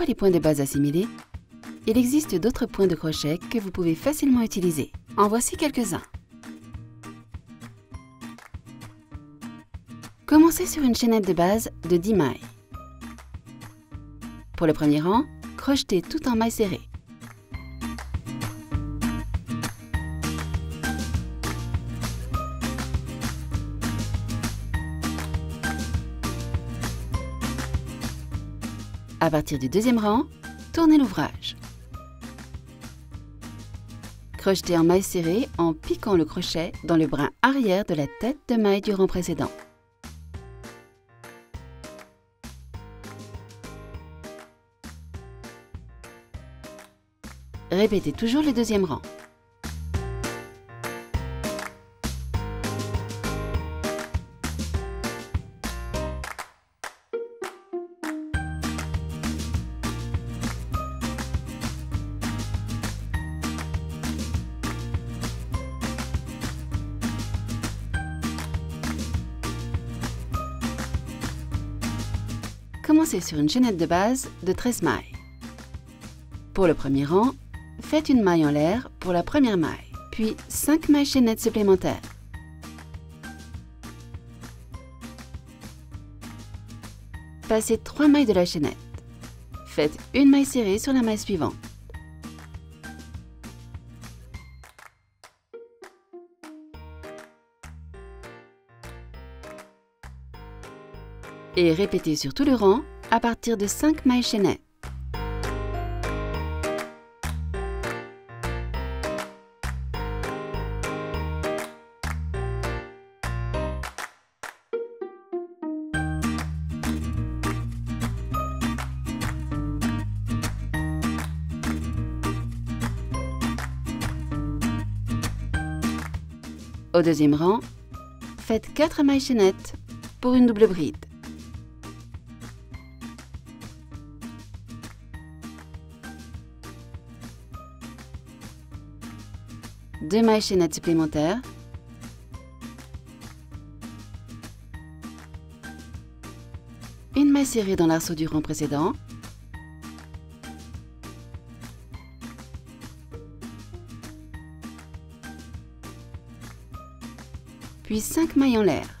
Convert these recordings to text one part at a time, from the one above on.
les points de base assimilés, il existe d'autres points de crochet que vous pouvez facilement utiliser. En voici quelques-uns. Commencez sur une chaînette de base de 10 mailles. Pour le premier rang, crochetez tout en mailles serrées. À partir du deuxième rang, tournez l'ouvrage. Crochetez en mailles serrées en piquant le crochet dans le brin arrière de la tête de maille du rang précédent. Répétez toujours le deuxième rang. Commencez sur une chaînette de base de 13 mailles. Pour le premier rang, faites une maille en l'air pour la première maille, puis 5 mailles chaînettes supplémentaires. Passez 3 mailles de la chaînette. Faites une maille serrée sur la maille suivante. Et répétez sur tout le rang à partir de 5 mailles chaînettes. Au deuxième rang, faites 4 mailles chaînettes pour une double bride. Deux mailles chaînettes supplémentaires, une maille serrée dans l'arceau du rang précédent, puis 5 mailles en l'air.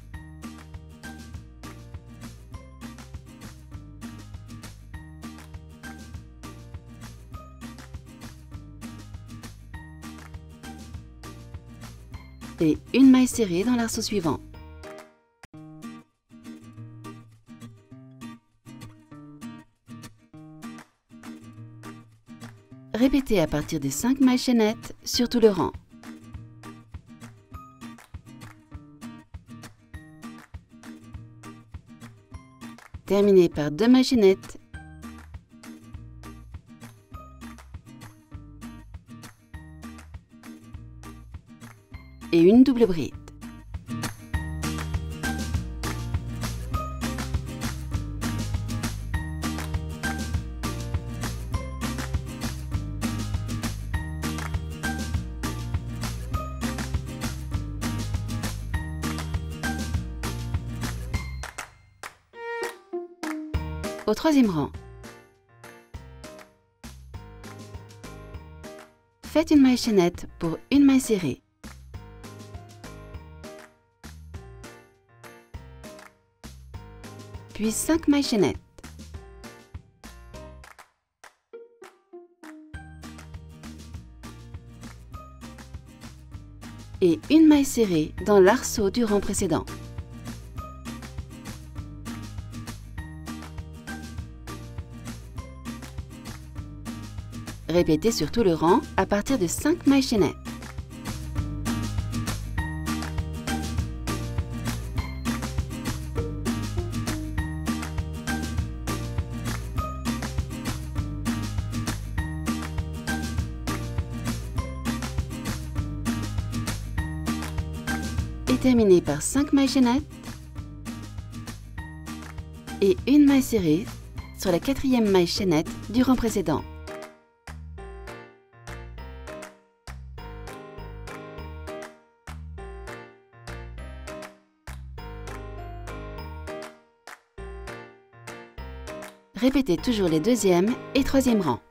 Et une maille serrée dans l'arceau suivant. Répétez à partir des 5 mailles chaînettes sur tout le rang. Terminez par 2 mailles chaînettes et une double bride. Au troisième rang, faites une maille chaînette pour une maille serrée. Puis 5 mailles chaînettes. Et une maille serrée dans l'arceau du rang précédent. Répétez sur tout le rang à partir de 5 mailles chaînettes. Et terminez par 5 mailles chaînettes et une maille serrée sur la quatrième maille chaînette du rang précédent. Répétez toujours les deuxième et troisième rangs.